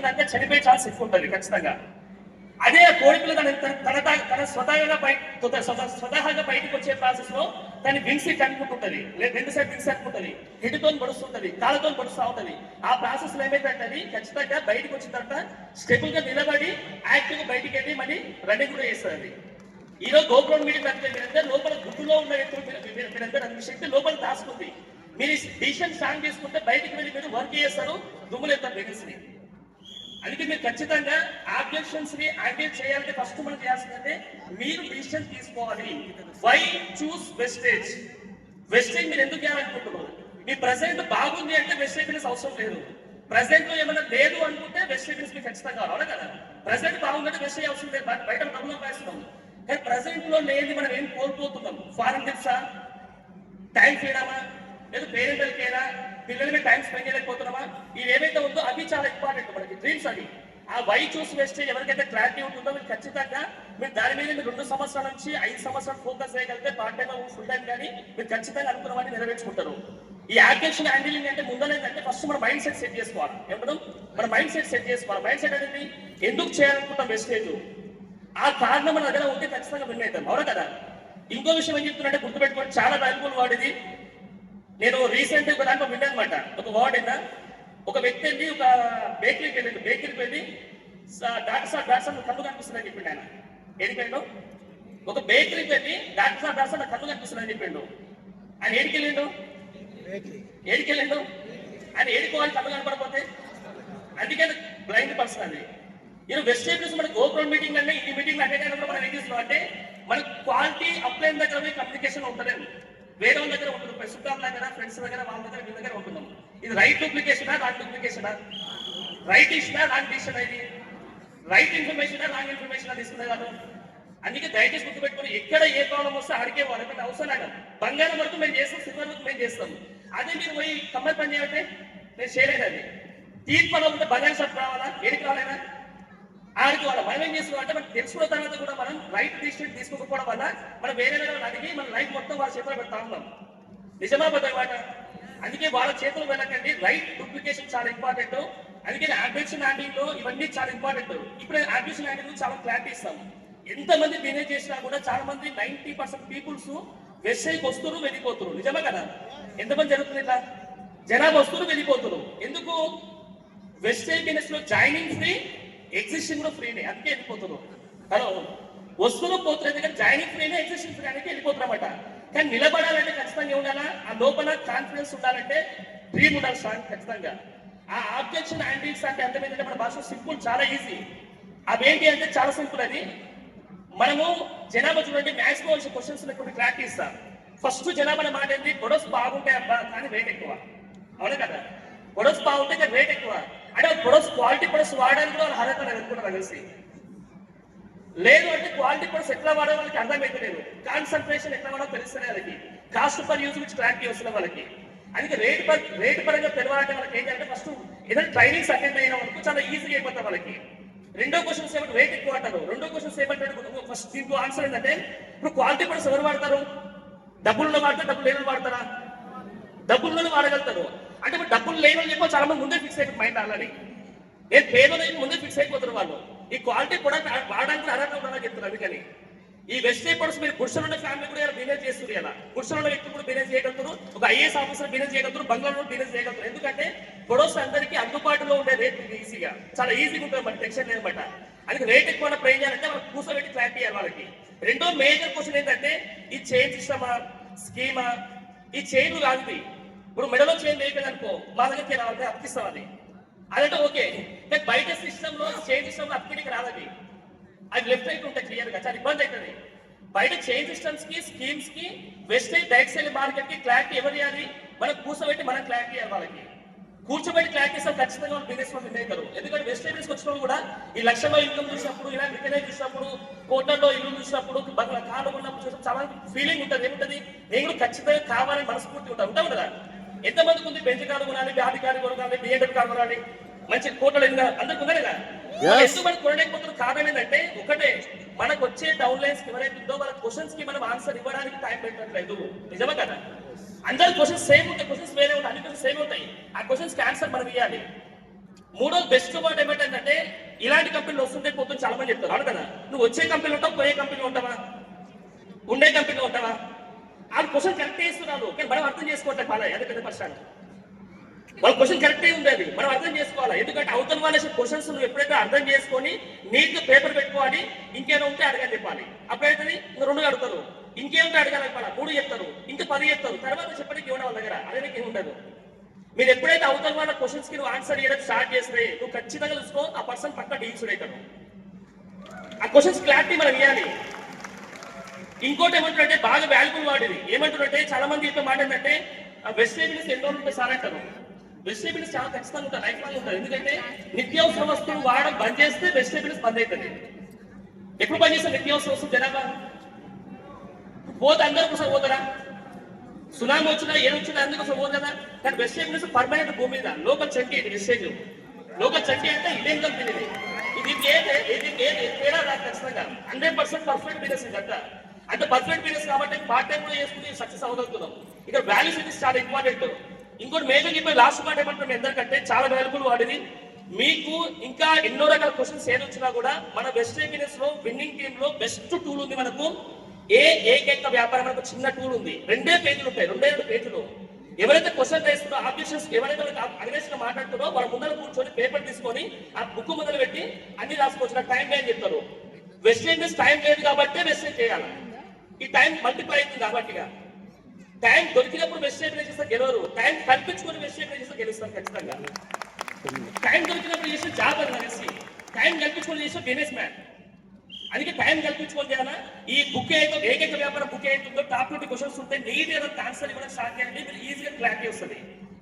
వచ్చినాక చనిపోయే ఛాన్స్ ఎక్కువ ఉంటుంది ఖచ్చితంగా. అదే కోడిపిల్ల తన స్వతహాగా బయటకు వచ్చే ప్రాసెస్ లో దాని వింగ్స్ కనుక్కుంటుంటది, రెండు సైడ్ వింగ్స్ కనుక్కుంటది, హెడ్తో పొడుస్తుంటది, కాళ్ళతో పొడుస్తూ ఉంటది. ఆ ప్రాసెస్ లో ఏమైందంటే ఖచ్చితంగా బయటకు వచ్చిన తర్వాత స్టెబుల్ గా నిలబడి యాక్టివ్ గా బయటికి వెళ్ళి మళ్ళీ రన్నింగ్ కూడా చేస్తుంది. ఈరోజు గోప్రోన్ మీటింగ్ అంటే మీరందరూ లోపల గుడ్డులో ఉన్న మీరందరూ అన్ని శక్తి లోపల దాచుకుంది. మీరు డిసిషన్ స్టాండ్ చేసుకుంటే బయటికి వెళ్ళి మీరు వర్క్ చేస్తారు, దుమ్ములేస్తారు బిజినెస్ ని. అందుకే మీరు ఖచ్చితంగా ఆబ్జెక్షన్స్ ని యాక్టివేట్ చేయాలంటే ఫస్ట్ మనం చేయాల్సిందంటే మీరు డిసిషన్ తీసుకోవాలి. Why choose wastage? వెస్టేజ్ మీరు ఎందుకు చేయాలనుకుంటున్నారు? మీ ప్రెసెంట్ బాగుంది అంటే వెస్టేజ్ అవసరం లేదు. ప్రెసెంట్ లో ఏమైనా లేదు అనుకుంటే వెస్టేజ్ మీకు ఖచ్చితంగా కావాలి కదా. ప్రెసెంట్ బాగుందంటే వెస్టేజ్ అవసరం లేదు, బయట డబ్బులు వేస్తున్నాం. కానీ ప్రెసెంట్ లో లేదు మనం ఏం కోల్పోతున్నాం? ఫారెన్ ట్రిప్సా, టైం ఫ్రీడమా, లేదు పేరెంటల్ కేరా, పిల్లల మీద టైం స్పెండ్ చేయలేకపోతున్నామా? ఇవి ఏవైతే ఉందో అవి చాలా ఇంపార్టెంట్ మనకి డ్రీమ్స్ అవి. ఆ వై చూస్ వెస్టేజ్ ఎవరికైతే క్లారిటీ ఉంటుందో మీరు ఖచ్చితంగా మీరు దాని మీద మీరు 2 సంవత్సరాల నుంచి 5 సంవత్సరాలు ఫోకస్ చేయగలిగితే పార్ట్ టైం ఫుల్ టైం కానీ మీరు ఖచ్చితంగా అనుకున్నవాన్ని నెరవేర్చుకుంటారు. ఈ యాక్షన్ హ్యాండిలింగ్ అంటే ముందలేదంటే ఫస్ట్ మన మైండ్ సెట్ సెట్ చేసుకోవాలి. ఏమంటాం? మన మైండ్ సెట్ సెట్ చేసుకోవాలి. మైండ్ సెట్ అనేది ఎందుకు చేయాలనుకుంటాం వెస్టేజ్, ఆ కారణం మన దగ్గర ఉంటే ఖచ్చితంగా విన్ అవుతాం. అవునా కదా? ఇంకో విషయం ఏం చెప్తున్నట్టే గుర్తుపెట్టుకోండి, చాలా వాల్యుబుల్ వర్డ్ ఇది. నేను రీసెంట్ ఒక దాంట్లో విన్నానమాట. ఒక వర్డ్ అయినా ఒక వ్యక్తి వెళ్ళి ఒక బేకరీకి వెళ్ళి డాక్టర్ కన్ను కనిపిస్తుందని చెప్పిండు ఆయన. ఏడికెళ్ళిండు? ఒక బేకరీకి వెళ్ళి డాక్టర్ కన్ను కనిపిస్తుందని చెప్పిండు. ఆయన ఏడికెళ్ళిండు? ఆయన ఏడుకోవాలి కన్ను కనపడకపోతే. అందుకే బ్లైండ్ పర్సన్ అది. ఈరోజు వెస్టేజ్ మన గోప్రోన్ మీటింగ్ అంటే ఈ మీటింగ్ అటెండ్ అయినప్పుడు మనం ఏం చేస్తున్నాం అంటే మనకి క్వాలిటీ అప్లైన్ దగ్గర కమ్యూనికేషన్ ఉంటలేదు, వేరే వాళ్ళ దగ్గర ఉంటుంది, చుట్టాల దగ్గర, ఫ్రెండ్స్ దగ్గర, వాళ్ళ దగ్గర, మీ దగ్గర ఉంటున్నాం. ఇది రైట్ డూప్లికేషనా, రాంగ్ డూప్లికేషనా? రైట్ ఇచ్చినా రాంగ్ డిసిషన్, ఇది రైట్ ఇన్ఫర్మేషన్ రాంగ్ ఇన్ఫర్మేషన్ తీసుకునే కాదు. అందుకే దయచేసి గుర్తుపెట్టుకుని ఎక్కడ ఏ ప్రాబ్లం వస్తే అడిగే వాళ్ళకి అవసరం లేదు. బంగారం వరకు మేము చేస్తాం, సిల్వర్ వరకు మేము చేస్తాం. అదే మీరు పోయి కమ్మరి పని చేయాలంటే నేను చేయలేదు. అది తీర్పులో ఉంటే బంగారం షాప్ రావాలా, ఏడికి రాలేదా? ఆడికి వాళ్ళ మనం ఏం చేస్తున్నాం అంటే మనకు తెలుసుకున్న తర్వాత కూడా మనం రైట్ డిసిషన్ తీసుకోకపోవడం వల్ల మనం వేరే వేరే అడిగి మన లైఫ్ మొత్తం వాళ్ళ చేతిలో పెడతా ఉన్నాం. నిజమా మాట? అందుకే వాళ్ళ చేతులు వెళ్ళకండి. రైట్ డూప్లికేషన్ చాలా ఇంపార్టెంట్. అందుకే యాబ్జెక్షన్ హ్యాండింగ్ లో ఇవన్నీ చాలా ఇంపార్టెంట్. ఇప్పుడు యాబ్జెక్షన్ హ్యాండింగ్ చాలా క్లారిటీ ఇస్తాం. ఎంతమంది బిహేవ్ చేసినా కూడా చాలా మంది 90% పీపుల్స్ వెస్టేజ్కి వస్తున్నారు, వెళ్ళిపోతున్నారు. నిజమా కదా? ఎంతమంది జరుగుతుంది ఇట్లా? జనాభా వస్తున్నారు, వెళ్ళిపోతున్నారు. ఎందుకు? వెస్టేజ్ బిజినెస్ లో జాయినింగ్ ఫ్రీ, ఎగ్జిస్టింగ్ కూడా ఫ్రీనే, అందుకే వెళ్ళిపోతున్నారు. హలో, వస్తువులు పోతున్నారు కానీ జాయినింగ్ ఫ్రీనే, ఎగ్జిస్టింగ్ ఫ్రీ అనేది వెళ్ళిపోతున్నమాట. కానీ నిలబడాలంటే ఖచ్చితంగా ఉండాలా, ఆ లోపల కాన్ఫిడెన్స్ ఉండాలంటే డ్రీమ్ ఉండాలి స్ట్రాంగ్ ఖచ్చితంగా. ఆ ఆబ్జెక్షన్ హ్యాండిల్స్ అంటే అర్థమైందంటే మన భాష సింపుల్, చాలా ఈజీ. అవేంటి అంటే చాలా సింపుల్. అది మనము జనాభా చూడండి, మ్యాథ్స్ కావాల్సిన క్వశ్చన్స్ కొన్ని క్లారిటీ ఇస్తాం. ఫస్ట్ జనాభా మాట ఏంటి? ప్రొడక్ట్స్ బాగుంటాయి అబ్బా, కానీ రేట్ ఎక్కువ. అవునా కదా? ప్రొడక్ట్స్ బాగుంటాయి కానీ రేట్ ఎక్కువ. అంటే ప్రొడక్ట్స్ క్వాలిటీ ప్రొడక్ట్స్ వాడడానికి కూడా వాళ్ళు అర్హత ఎదుర్కొంటారు కలిసి. లేదు అంటే క్వాలిటీ ప్రొడక్ట్స్ ఎట్లా వాడే వాళ్ళకి అర్థమైతే లేదు, కాన్సన్ట్రేషన్ ఎట్లా వాడో తెలుస్తలే వాళ్ళకి, కాస్ట్ పర్ యూజ్ నుంచి క్లారిటీ వస్తుంది వాళ్ళకి. అందుకే రేట్ పరంగా తెలవాలంటే వాళ్ళకి ఏం చేయాలంటే ఫస్ట్ ఏదైనా ట్రైనింగ్స్ అటెండ్ అయిన వరకు చాలా ఈజీగా అయిపోతాం వాళ్ళకి. రెండో క్వశ్చన్స్ ఏమంటే రేట్ ఎక్కువ అంటారు. రెండో క్వశ్చన్స్ ఏమంటారు? ఫస్ట్ దీంట్లో ఆన్సర్ ఏంటంటే ఇప్పుడు క్వాలిటీ ప్రొడక్ట్స్ ఎవరు వాడతారు? డబ్బుల్లో వాడతారు, డబ్బులు లేని వాడతారా? డబ్బుల్లోనే వాడగలుగుతారు. అంటే ఇప్పుడు డబ్బులు లేని చెప్పో చాలా మంది ముందే ఫిక్స్ అయిపోయి మైండ్ ఆల్రెడీ. నేను పేదలు ముందే ఫిక్స్ అయిపోతారు వాళ్ళు. ఈ క్వాలిటీ ప్రొడక్ట్ వాడడానికి అర్హత ఉండాలని చెప్తున్నారు. అందుకని ఈ వెస్టేజ్ ప్రొడక్ట్స్ మీరు గుడిసెలు ఉన్న ఫ్యామిలీ కూడా బిజినెస్ చేస్తుంది. ఇలా గుడిసెలు ఉన్న వ్యక్తులు కూడా బిజినెస్ చేయగలుగుతారు, ఒక ఐఏఎస్ ఆఫీసర్ బిజినెస్ చేయగలుగుతారు, బంగ్లాలో బిజినెస్ చేయగలుగుతారు. ఎందుకంటే ప్రొడక్ట్స్ అందరికీ అందుబాటులో ఉండే రేట్ ఈజీగా, చాలా ఈజీగా ఉంటుంది, మనకి టెన్షన్ లేదన్నమాట. అందుకే రేట్ ఎక్కువ ప్రే చేయాలంటే వాళ్ళకి కూర్చోబెట్టి క్లారిటీ ఇవ్వాలి వాళ్ళకి. రెండో మేజర్ క్వశ్చన్ ఏంటంటే ఈ చైన్ సిస్టమా, స్కీమా? ఈ చైన్ కాదు. ఇప్పుడు మెడలో చైన్ వేయలేదు అనుకో, మా దగ్గరికి రావాలంటే అప్పిస్తాం. అదంటే ఓకే, కానీ బయట సిస్టమ్ లో చైన్ సిస్టమ్ లో అప్పిడికి రాదది. అది లెఫ్ట్ రైట్ ఉంటాయి క్లియర్ గా, చాలా ఇబ్బంది అవుతుంది. బయట చైన్ సిస్టమ్స్ కి, స్కీమ్స్ కి, వెస్టేజ్ డైరెక్ట్ సేల్ మార్కెట్ కి క్లారిటీ ఎవరు ఇవ్వాలి? మనం కూర్చోబెట్టి మనం క్లారిటీ ఇవ్వాలి వాళ్ళకి. కూర్చోబెట్టి క్లారిటీ ఇస్తే ఖచ్చితంగా వాళ్ళు బిజినెస్ లో నిర్ణయిస్తారు. ఎందుకంటే వెస్టేజ్ వచ్చిన కూడా ఈ లక్షల్లో ఇన్కమ్ చూసినప్పుడు, ఇలా రికగ్నైజ్ చూసినప్పుడు, కోట్లలో ఇల్లు చూసినప్పుడు, కాళ్ళు ఉన్నప్పుడు చూసినప్పుడు చాలా ఫీలింగ్ ఉంటుంది. ఏముంటుంది? నేను కూడా ఖచ్చితంగా కావాలని మనస్ఫూర్తి ఉంటాం కదా. ఎంతమందికి ఉంది బెంచ్ కారు కొనాలి, బ్యాటి కారు కొనాలి, బిఎండబ్ల్యూ కారు కొనాలి, మంచి కోటలు అందరికి ఉందా లేదా? ఎందుకు మనకు కొనలేకపోతున్న కారణం ఏంటంటే ఒకటే, మనకు వచ్చే డౌన్ లైన్స్ ఎవరైతే ఉందో వాళ్ళ క్వశ్చన్స్ కి మనం ఆన్సర్ ఇవ్వడానికి టైం పెట్టట్లేదు. నిజమా కదా? అందరి క్వశ్చన్స్ సేమ్ ఉంటాయి, క్వశ్చన్స్ వేరే ఉంటాయి, అన్ని క్వశ్చన్స్ సేమ్ ఉంటాయి. ఆ క్వశ్చన్స్ కి ఆన్సర్ మనం ఇవ్వాలి. మూడో బెస్ట్ వర్డ్ ఏమంటే ఇలాంటి కంపెనీలు వస్తుంటే పోతుంది చాలా మంది చెప్తారు అవును కదా. నువ్వు వచ్చే కంపెనీలో ఉంటావు, పోయే కంపెనీలో ఉంటావా, ఉండే కంపెనీలో ఉంటావా? వాళ్ళు క్వశ్చన్ కరెక్ట్ చేస్తున్నారు కానీ మనం అర్థం చేసుకోవట్లేదు. బాగా అదే పెద్ద ప్రశ్న. వాళ్ళ క్వశ్చన్ కరెక్టే ఉంది, అది మనం అర్థం చేసుకోవాలి. ఎందుకంటే అవతల వాళ్ళ క్వశ్చన్స్ నువ్వు ఎప్పుడైతే అర్థం చేసుకొని నీట్ పేపర్ పెట్టుకోవాలి, ఇంకేమైనా ఉంటే అడగాలి చెప్పాలి. అప్పుడైతే రెండు అడుగుతారు, ఇంకేముంటే అడగాలి చెప్పాలి, 3 చెప్తారు, ఇంకా 10 చెప్తారు, తర్వాత చెప్పడానికి ఏమన్నా వాళ్ళ దగ్గర అదే నీకు ఏముండదు. మీరు ఎప్పుడైతే అవతల వాళ్ళ క్వశ్చన్స్ కి నువ్వు ఆన్సర్ చేయడం స్టార్ట్ చేస్తే నువ్వు ఖచ్చితంగా చూసుకో ఆ పర్సన్ పక్క డీల్సుడ్ అవుతాడు. ఆ క్వశ్చన్స్ క్లారిటీ మనం ఇవ్వాలి. ఇంకోటి ఏమంటారంటే బాగా వాల్యుబుల్ వర్డ్ ఇది. ఏమంటారంటే చాలా మంది చెప్పే మాట ఏంటంటే వెజిటేబుల్స్ ఎన్నో ఉంటే సార్ అంటారు. వెజిటేబుల్స్ చాలా ఖచ్చితంగా ఉంటాయి, లైఫ్ లాంగ్ ఉంటుంది. ఎందుకంటే నిత్యావసర వస్తువులు వాడడం బంద్ చేస్తే వెజిటేబుల్స్ బంద్ అవుతుంది. ఎప్పుడు బంద్ చేస్తే నిత్యావసర వస్తువు జనాభా పోతే అందరూ ఒకసారి పోతారా? సునామీ వచ్చినా ఏం వచ్చినా అందరూ ఒకసారి పోదు కదా. కానీ వెజిటేబుల్స్ పర్మనెంట్ భూమి మీద లోకల్ చంటి ఇది వెజిటేజ్. లోకల్ చంటి అంటే ఇదేం కంపెనీ ఇది తేడా రాదు ఖచ్చితంగా. 100% పర్ఫెక్ట్ బిజినెస్ ఇదంతా. అంటే పర్ఫెక్ట్ బిజినెస్ కాబట్టి పార్ట్ టైం కూడా చేసుకుని సక్సెస్ అవ్వగలుగుతున్నాం. ఇక్కడ వాల్యూస్ ఇది చాలా ఇంపార్టెంట్. ఇంకోటి మేజర్ చెప్పే లాస్ట్ మాట ఏమంటాం ఎందుకంటే చాలా వాల్యుబుల్ వాడిది. మీకు ఇంకా ఎన్నో రకాల క్వశ్చన్స్ ఏది వచ్చినా కూడా మన వెస్టర్న్ బిజినెస్ లో విన్నింగ్ టీమ్ లో బెస్ట్ టూల్ ఉంది మనకు. ఏకైక వ్యాపారం మనకు చిన్న టూల్ ఉంది. 2 పేజీలు ఉంటాయి, 2 పేజీలు. ఎవరైతే క్వశ్చన్ వేస్తుందో ఆబ్జెక్షన్స్ ఎవరైతే అగ్రెషన్ మాట్లాడుతుందో వాళ్ళ ముందర కూర్చొని పేపర్ తీసుకొని ఆ బుక్ మొదలు పెట్టి అన్ని రాసుకోవచ్చు. నాకు టైం లేని చెప్తారు. వెస్టర్న్ బిజినెస్ టైం లేదు కాబట్టి వెస్టర్న్ చేయాలి. ఈ టైం మల్టిప్లై అవుతుంది కాబట్టి టైం దొరికినప్పుడు వెస్టర్న్ చేస్తే గెలవరు, టైం కల్పించుకొని వెస్టర్న్ చేస్తే గెలుస్తారు ఖచ్చితంగా. టైం దొరికినప్పుడు చేసిన జాబ్ అని కలిసి టైం కల్పించుకొని చేసిన బిజినెస్ మ్యాన్. అందుకే టైం కల్పించుకొని చేయాలా. ఈ బుక్ ఏకైక వ్యాపారం బుక్ అవుతుందో టాప్ 20 క్వశ్చన్స్ ఉంటాయి. నీట్ గా ఆన్సర్ కూడా స్టార్ట్ చేయండి, మీరు ఈజీగా క్లారిటీ వస్తుంది.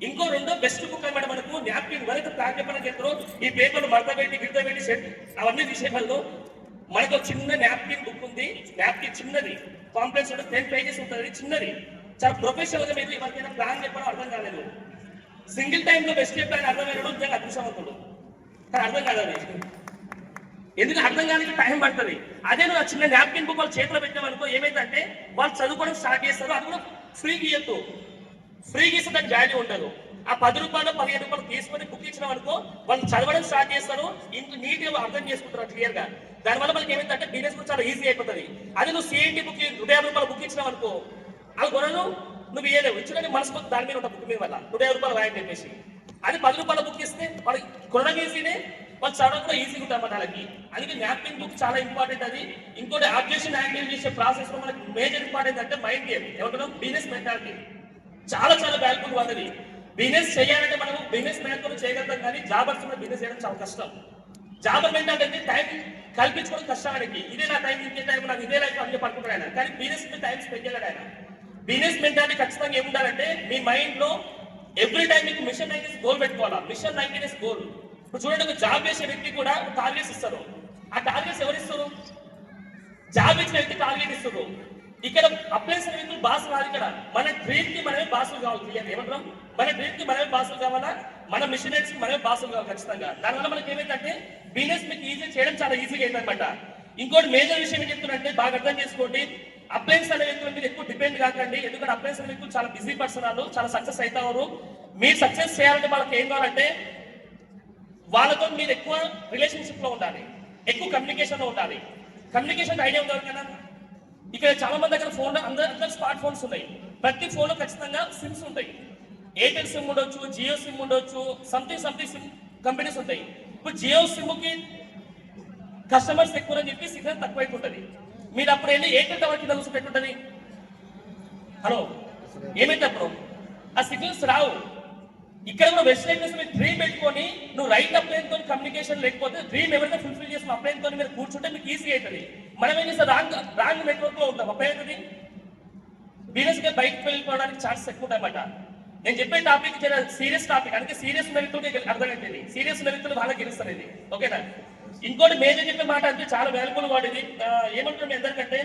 ఇంకో రెండో బెస్ట్ బుక్ అనమాట మనకు న్యాప్కిన్. ఎవరైతే ప్లాన్ చెప్పడం చేస్తారో ఈ పేపర్లు మడత పెట్టి గిడత పెట్టి సెట్ అవన్నీ విషయాల్లో మనకు చిన్న న్యాప్కిన్ బుక్ ఉంది. న్యాప్కిన్ చిన్నది, కాంప్లెక్స్ 10 పేజెస్ ఉంటుంది, చిన్నది. చాలా ప్రొఫెషనల్ గా మీరు ఎవరికైనా ప్లాన్ చెప్పడం అర్థం కాలేదు, సింగిల్ టైమ్ లో బెస్ట్ చెప్పాలని అర్థమైనప్పుడు నిజంగా అదృష్టవంతుడు. కానీ అర్థం కాదు అది. ఎందుకు అర్థం కానికి టైం పడుతుంది. అదే నువ్వు చిన్న న్యాప్కిన్ బుక్ వాళ్ళు చేతిలో పెట్టామనుకో ఏమైందంటే వాళ్ళు చదువుకోవడం స్టార్ట్ చేస్తారు. అది కూడా ఫ్రీగా ఇవ్వద్దు, ఫ్రీగా ఇస్తే దానికి వాల్యూ ఉండదు. ఆ 10 రూపాయలు 15 రూపాయలు తీసుకొని బుక్ ఇచ్చినాం అనుకో వాళ్ళు చదవడం స్టార్ట్ చేస్తారు, ఇంత నీట్ గా అర్థం చేసుకుంటారు క్లియర్ గా. దానివల్ల మనకి ఏమైందంటే బిజినెస్ కూడా చాలా ఈజీ అయిపోతుంది. అది నువ్వు సిఐటి బుక్ 150 రూపాయలు బుక్ ఇచ్చినావు అనుకో అది కొనను, నువ్వు ఇయ్యలేవు. ఇచ్చిన మనసు దాని మీద ఉంటా బుక్ మీద వల్ల 150 రూపాయలు రాయని చెప్పేసి. అది 10 రూపాయల బుక్ ఇస్తే వాళ్ళు కొనడం ఈజీనే, వాళ్ళు చదవడం కూడా ఈజీగా ఉంటారు వాళ్ళకి. అందుకే న్యాప్కిన్ బుక్ చాలా ఇంపార్టెంట్. అది ఇంకోటి ఆబ్జెక్షన్ హ్యాండిల్ చేసే ప్రాసెస్ లో మనకి మేజర్ ఇంపార్టెంట్ అంటే మైండ్ గేమ్. ఏమంటున్నాం బిజినెస్ మెంటాలిటీ చాలా చాలా వాల్యుబుల్ వాడది. బిజినెస్ చేయాలంటే మనం బిజినెస్ మ్యాన్ తో చేయగలుగుతాం కానీ జాబర్స్ బిజినెస్ చేయడం చాలా కష్టం. జాబర్ మెంటాలిటీ అంటే టైం కల్పించుకోవడం కష్టం ఆయనకి. ఇదే నా టైం, ఇంకే టైం, నాకు ఇదే లైఫ్ అన్ని పడుకుంటాడు ఆయన. కానీ బిజినెస్ మీద టైం స్పెండ్ చేయలేడు ఆయన. బిజినెస్ మెంటాలిటీ ఖచ్చితంగా ఏముండాలంటే మీ మైండ్ లో ఎవ్రీ టైం మీకు మిషన్ 19 గోల్ పెట్టుకోవాలా. Mission 19 goal. ఇప్పుడు చూడండి, ఒక జాబ్ చేసే వ్యక్తి కూడా టార్గెట్స్ ఇస్తారు. ఆ టార్గెట్స్ ఎవరు ఇస్తారు? జాబ్ ఇచ్చిన వ్యక్తి టార్గెట్ ఇస్తారు. ఇక్కడ అప్లై చేసిన వ్యక్తులు బాస్ కాదు. ఇక్కడ మన డ్రీమ్ కి మనమే బాసులు కావాలి. ఏమంటాం? మన డ్రీమ్ కి మనమే బాసులు కావాలా, మన మిషనరీస్ కి మనమే బాసులు కావాలి ఖచ్చితంగా. దానివల్ల మనకి ఏమైందంటే బిజినెస్ మీకు ఈజీ చేయడం చాలా ఈజీగా అయిందనమాట. ఇంకోటి మేజర్ విషయం ఏం చెప్తున్నారంటే బాగా అర్థం చేసుకోండి, అప్లయన్స్ అనే వ్యక్తుల మీద ఎక్కువ డిపెండ్ కాకండి. ఎందుకంటే అప్లయన్స్ అనే వ్యక్తులు చాలా బిజీ పర్సన్, వాళ్ళు చాలా సక్సెస్ అవుతారు. మీరు సక్సెస్ చేయాలంటే వాళ్ళకి ఏం కావాలంటే వాళ్ళతో మీరు ఎక్కువ రిలేషన్షిప్ లో ఉండాలి, ఎక్కువ కమ్యూనికేషన్ లో ఉండాలి. కమ్యూనికేషన్ ఐడియా ఉంది కదా. ఇక్కడ చాలా మంది దగ్గర ఫోన్ అందరు స్మార్ట్ ఫోన్స్ ఉన్నాయి. ప్రతి ఫోన్ లో ఖచ్చితంగా సిమ్స్ ఉంటాయి. ఎయిర్టెల్ సిమ్ ఉండొచ్చు, జియో సిమ్ ఉండొచ్చు, సంథింగ్ సిమ్ కంపెనీస్ ఉంటాయి. ఇప్పుడు జియో సిమ్ కి కస్టమర్స్ ఎక్కువ అని చెప్పి సిగ్నల్ తక్కువైపోతుంది. మీరు అప్పుడు వెళ్ళి ఎయిర్టెల్ టవర్ కింద కూర్చోబెట్టుంటది. హలో ఏమైతే అప్పుడు ఆ సిగ్నల్స్ రావు. ఇక్కడ కూడా వెబ్సైట్ మీద డ్రీమ్ పెట్టుకొని నువ్వు రైట్ అప్లైన్ తో కమ్యూనికేషన్ లేకపోతే డ్రీమ్ ఎవరైతే ఫుల్ఫిల్ చేసిన అప్లైన్ తో మీరు కూర్చుంటే మీకు ఈజీ అవుతుంది. మనం ఏం చేస్తే రాంగ్ నెట్వర్క్ లో ఉంటాం. అప్లై అవుతుంది బిజినెస్ గా బయటకు వెళ్ళిపోవడానికి ఛాన్సెస్ ఎక్కువ ఉంటాయన్నమాట. నేను చెప్పే టాపిక్ సీరియస్ టాపిక్, అందుకే సీరియస్ ఉన్న వ్యక్తులకి అర్థమైంది. సీరియస్ ఉన్న వ్యక్తులు వాళ్ళకి గెలుస్తారు ఇది. ఓకేనా? ఇంకోటి మేజర్ చెప్పే మాట అంటే చాలా వాల్యుబుల్ వాడేది. ఏమంటున్నాం ఎందుకంటే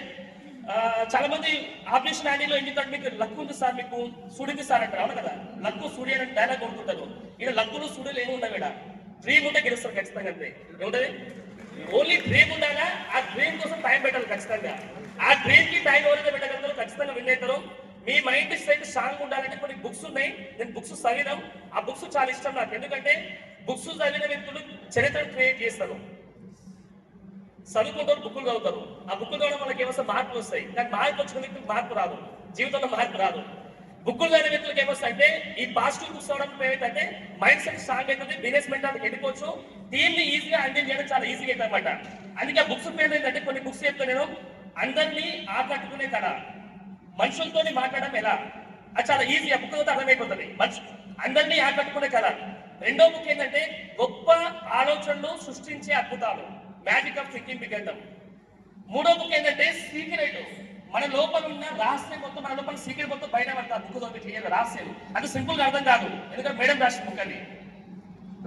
చాలా మంది ఆపరేషన్ హ్యాండిల్ ఏం చెప్తారు, మీకు లక్కు ఉంది సార్, మీకు సుడింది సార్ అంటారు. అవును కదా, లక్కు సుడి అని డైలాగ్ కొడుతుంటారు. ఇక్కడ లక్కులు సుడులు ఏమి ఉండవు. ఇక్కడ డ్రీమ్ ఉంటే గెలుస్తారు ఖచ్చితంగా. అంతే ఏముంటది, ఓన్లీ డ్రీమ్ ఉండాలా. ఆ డ్రీమ్ కోసం టైం పెట్టాలి ఖచ్చితంగా. ఆ డ్రీమ్ కి టైం ఎవరైతే పెట్టగలుగుతారో ఖచ్చితంగా విన్ అవుతారు. మీ మైండ్ సెట్ స్ట్రాంగ్ ఉండాలంటే కొన్ని బుక్స్ ఉన్నాయి. నేను బుక్స్ చదివాం. ఆ బుక్స్ చాలా ఇష్టం నాకు. ఎందుకంటే బుక్స్ చదివిన వ్యక్తులు చరిత్రను క్రియేట్ చేస్తారు. చదువుకుంటారు, బుక్కులు చదువుతారు. ఆ బుక్కులు చదవడం వాళ్ళకి ఏమొస్తే మార్పులు వస్తాయి. కానీ మార్పు వచ్చిన వ్యక్తులకు మార్పు రాదు, జీవితంలో మార్పు రాదు. బుక్కులు చదివే వ్యక్తులకు ఏమొస్తాయంటే ఈ పాజిటివ్ బుక్స్ చదవడం ఏమైతే మైండ్ సెట్ స్ట్రాంగ్ అవుతుంది, బిజినెస్ మెంటాలిటీ వెళ్ళిపోవచ్చు, టీమ్ని ఈజీగా హ్యాండిల్ చేయడం చాలా ఈజీగా అవుతుంది అనమాట. అందుకే ఆ బుక్స్ పేరు ఏంటంటే కొన్ని బుక్స్ చెప్తే నేను అందరినీ ఆకట్టుకునే కళ, మనుషులతో మాట్లాడడం ఎలా, అది చాలా ఈజీ. ఆ బుక్ అర్థమైపోతుంది. అందరినీ ఆకట్టుకునే కళ. రెండో బుక్ ఏంటంటే గొప్ప ఆలోచనలు సృష్టించే అద్భుతాలు, మ్యాజిక్ ఆఫ్ థింకింగ్ బిగ్. మూడో బుక్ ఏంటంటే సీక్రెట్, మన లోపల ఉన్న రహస్యం మొత్తం, మన లోపల సీక్రెట్ మొత్తం బయట పడతా బుక్ చదివి క్లియర్ రహస్యం. అది సింపుల్ గా అర్థం కాదు, ఎందుకంటే మేడం రాసిన బుక్ అది.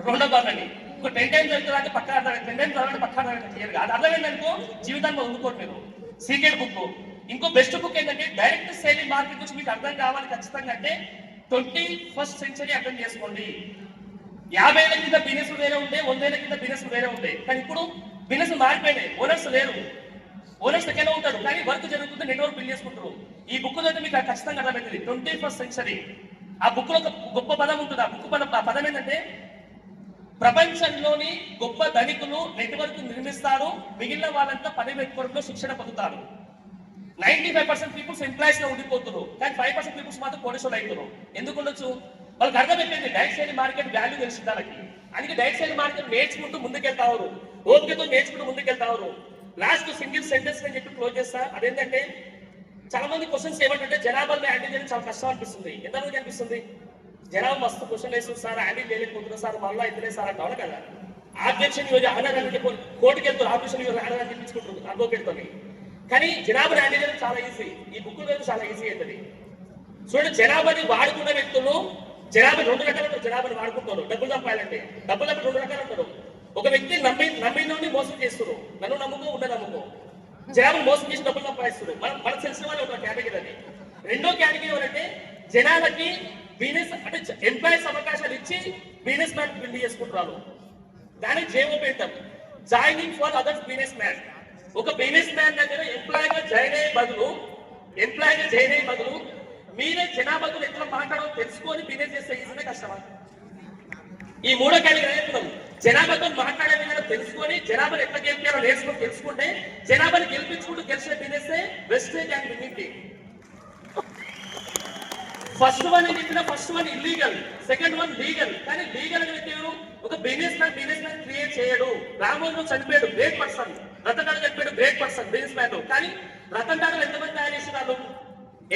రెండో భాగం అండి. ఇంకో 10 టైమ్స్ చదువుతుందంటే పక్క అర్థం, 10 టైమ్స్ చదవండి పక్క అర్థం క్లియర్ గా. అది అర్థమైందనుకో జీవితాన్ని వదులుకోండి మీరు. Secret book. ఇంకో బెస్ట్ బుక్ ఏంటంటే డైరెక్ట్ సేలింగ్ మార్కెట్ నుంచి మీకు అర్థం కావాలి ఖచ్చితంగా అంటే 21st సెంచరీ అర్థం చేసుకోండి. 50 ఏళ్ల కింద బిజినెస్ వేరే ఉంటే, 100 ఏళ్ల కింద బిజినెస్ వేరే ఉంటాయి. కానీ ఇప్పుడు బిజినెస్ మారిపోయినాయి, ఓనర్స్ లేరు. ఓనర్స్ ఎక్కడ ఉంటారు కానీ వర్క్ జరుగుతుంది, నెట్వర్క్ బిల్డ్ చేసుకుంటారు. ఈ బుక్ అయితే మీకు ఖచ్చితంగా అర్థమవుతుంది 21st సెంచరీ. ఆ బుక్ లో ఒక గొప్ప పదం ఉంటుంది. ఆ బుక్ పదం ఏంటంటే ప్రపంచంలోని గొప్ప ధనికులు నెట్వర్క్ నిర్మిస్తారు, మిగిలిన వాళ్ళంతా పని నెట్వర్క్ లో శిక్షణ పొందుతారు. 95% పీపుల్స్ ఎంప్లాయీస్ గా ఉండిపోతున్నారు, కానీ 5% పీపుల్స్ మాత్రం పోలీసులు అవుతారు. ఎందుకు ఉండొచ్చు? వాళ్ళకి అర్థమైపోయింది డైరెక్ట్ సేల్ మార్కెట్ వాల్యూ తెలిసింది వాళ్ళకి. అందుకే డైరెక్ట్ సేల్ మార్కెట్ నేర్చుకుంటూ ముందుకెళ్తారు, ఓపికతో నేర్చుకుంటూ ముందుకెళ్తారు. లాస్ట్ సింగిల్ సెంటెన్స్ నేను చెప్పి క్లోజ్ చేస్తా. అదేంటంటే చాలా మంది క్వశ్చన్స్ ఏమంటే జనాభాలో హ్యాండిల్ చేయడం చాలా కష్టం అనిపిస్తుంది. ఎంతమందికి అనిపిస్తుంది? జనాభా మస్తు క్వశ్చన్ వేస్తుంది సార్, హ్యాండిల్ చేయలేకపోతున్నారు సార్, మళ్ళీ ఇతనే సార్ అంటే అవును కదా. ఆబ్జెక్షన్ యూజ్ ఆనరానికి కోర్టుకి వెళ్తారు, ఆబ్జెక్షన్ యూజ్ ఆనరాన్ని తెప్పించుకుంటారు అడ్వకేట్తో. కానీ జనాభాని హ్యాండిల్ చేయడం చాలా ఈజీ. ఈ బుక్ చాలా ఈజీ అవుతుంది. చూడండి, జనాభాని వాడుకున్న వ్యక్తులు జనాభా 2 రకాలు ఉంటారు. జనాభాని వాడుకుంటారు డబ్బులు సంపాయాలంటే. డబ్బులు 2 రకాలు ఉంటారు. ఒక వ్యక్తి నమ్మినోని మోసం చేస్తారు, నన్ను నమ్ముకో ఉండ నమ్ముకో. జనాభాని మోసం చేసి డబ్బులు సంపాదిస్తారు. మనకు తెలిసిన వాళ్ళు ఒక కేటగిరీ అది. రెండో కేటగిరీ ఎవరంటే జనాలకి బిజినెస్ అంటే ఎంప్లాయీస్ అవకాశాలు ఇచ్చి బిజినెస్ మ్యాన్ బిల్డ్ చేసుకుంటారు. దానికి జేఓపీ అంటాం, joining for others business man. ఒక బిజినెస్ మ్యాన్ దగ్గర ఎంప్లాయీగా జాయిన్ అయ్యే బదులు మీరే జనాభాతో ఎట్లా మాట్లాడో తెలుసుకొని బిజినెస్ చేస్తే ఈజీనే కష్టమా? ఈ మూడో కేటగిరీ చెప్తాం. జనాభాతో మాట్లాడే విధానం తెలుసుకొని జనాభాను ఎట్లా గెలిపారో నేర్చుకొని తెలుసుకుంటే జనాభాని గెలిపించుకుంటూ గెలిచిన business wastage and winning team. First one illegal, second one legal. కానీ లీగల్ అని వ్యక్తి ఒక బిజినెస్ మ్యాన్ క్రియేట్ చేయడు. రామోజన్ చనిపోయాడు, గ్రేట్ పర్సన్. రతన్ టాటా చనిపోయాడు, గ్రేట్ పర్సన్, బిజినెస్ మ్యాన్. కానీ రతన్ టాటాలు ఎంతమంది తయారు చేసినారు?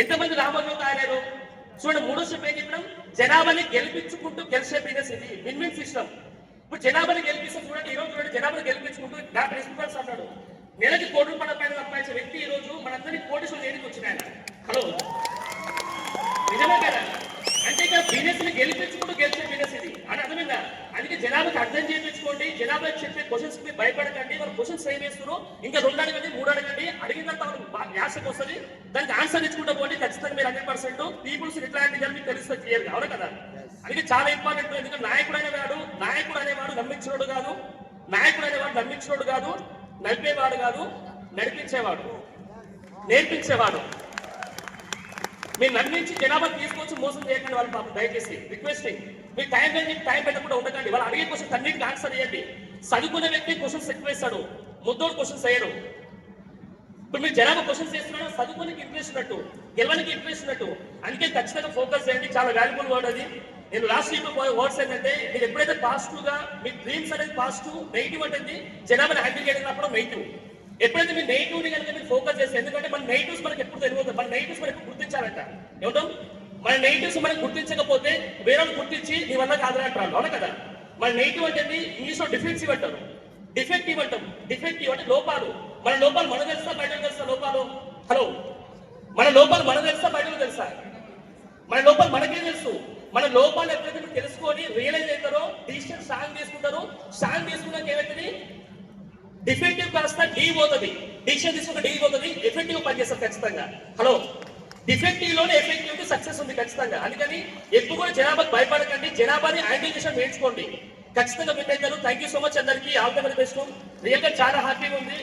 ఎంతమంది రామోజన్ తయారయ్యారు? చూడండి, మూడో స్టెప్ ఏం చెప్పడం, జనాభాని గెలిపించుకుంటూ గెలిచే బిజినెస్ ఇది విన్ విన్ సిస్టమ్. ఇప్పుడు జనాభాని గెలిపిస్తే చూడండి, ఈ రోజు చూడండి జనాభాని గెలిపించుకుంటూ నా ప్రిన్సిపల్స్ అన్నాడు నెలకి ₹1,00,00,000 పైన సంపాదించే వ్యక్తి ఈ రోజు మనందరినీ కోటీశ్వరులు ఏడికి వచ్చినాయన. హలో, నిజమే కదా? అంటే ఇక్కడ బిజినెస్ ని గెలిపించుకుంటూ గెలిచే బిజినెస్ ఇది అని అర్థమైందా? అందుకే జనాభాకి అర్థం చేయించుకోండి, జనాభా చెప్పే క్వశ్చన్స్ కి భయపడకండి. వాళ్ళు క్వశ్చన్స్ ఏం వేస్తున్నారు, ఇంకా 2 అడగండి 3 అడగండి, అడిగిన తర్వాత యాసకు వస్తుంది, దానికి ఆన్సర్ ఇచ్చుకుంటూ పోండి. ఖచ్చితంగా మీరు 100% పీపుల్స్ ఎట్లా హ్యాండిల్ మీకు తెలుస్తుంది క్లియర్ గా. అవును కదా? అందుకే చాలా ఇంపార్టెంట్. ఎందుకంటే నాయకుడు అనేవాడు నమ్మించినోడు కాదు, నడిపేవాడు కాదు, నడిపించేవాడు, నేర్పించేవాడు. మీరు నమ్మించి జనాభా తీసుకొచ్చి మోసం చేయకండి వాళ్ళు. పాపం దయచేసి రిక్వెస్టింగ్, మీరు టైం పెట్టకుండా ఉండకండి. వాళ్ళు అడిగే క్వశ్చన్ అన్నింటికి ఆన్సర్ చేయండి. చదువుకునే వ్యక్తి క్వశ్చన్స్ ఎక్కువ వేస్తాడు, ముద్దోడు క్వశ్చన్స్ వేయడు. ఇప్పుడు మీరు జనాభా క్వశ్చన్స్ చేస్తున్నాడు, చదువుకోనికి ఇంట్రెస్ట్ ఉన్నట్టు, గెలవడానికి ఇంట్రెస్ట్ ఉన్నట్టు. అందుకే ఖచ్చితంగా ఫోకస్ చేయండి. చాలా వాల్యుబుల్ వర్డ్ అది. నేను లాస్ట్ వర్డ్స్ ఏంటంటే, మీరు ఎప్పుడైతే పాజిటివ్ గా మీ డ్రీమ్స్ అనేది పాజిటివ్, నెగిటివ్ అంటే జనాభాని హ్యాండిల్ చేయడం నెగిటివ్. ఎప్పుడైతే మీరు నెగిటివ్ ని కనుక మీరు ఫోకస్ చేస్తే, ఎందుకంటే మన నెగిటివ్స్ మనకి ఎప్పుడు తెలియదు, మన నెగిటివ్స్ మనకి గుర్తించాలంట. ఏమిటో మన నెగిటివ్స్ మనకి గుర్తించకపోతే వేరే గుర్తించి నీ వల్ల కాదని అంటారు. అవునా కదా? మన నెగిటివ్ అంటే ఇంగ్లీష్ లో డిఫెన్సివ్ అంటారు, డిఫెక్టివ్ అంటాం. డిఫెక్టివ్ అంటే లోపాలు. మన లోపాలు మనకు తెలుసా, బయటకు తెలుసా లోపాలు? హలో, మన లోపాలు మనకు తెలుసా, బయటకు తెలుసా? మన లోపాలు మనకే తెలుసు. మన లోపాలు ఎప్పుడైతే మీరు తెలుసుకొని రియలైజ్ అవుతారో డిసిషన్ స్ట్రాంగ్ తీసుకుంటారు. స్ట్రాంగ్ తీసుకున్నాక ఏమవుతుంది, డిఫెక్టివ్ కాస్త డీ పోతుంది, డిసిషన్ తీసుకుంటే డీ పోతుంది, ఎఫెక్టివ్ పనిచేస్తారు ఖచ్చితంగా. హలో, డిఫెక్టివ్ లోనే ఎఫెక్టివ్ సక్సెస్ ఉంది ఖచ్చితంగా. అందుకని ఎప్పుడు కూడా జనాభాకి భయపడకండి, జనాభాని హ్యాండిల్ చేసి నేర్చుకోండి. ఖచ్చితంగా విన్ అవుతారు. థ్యాంక్ యూ సో మచ్ అందరికీ, all the very best. Real గా చాలా హ్యాపీగా ఉంది.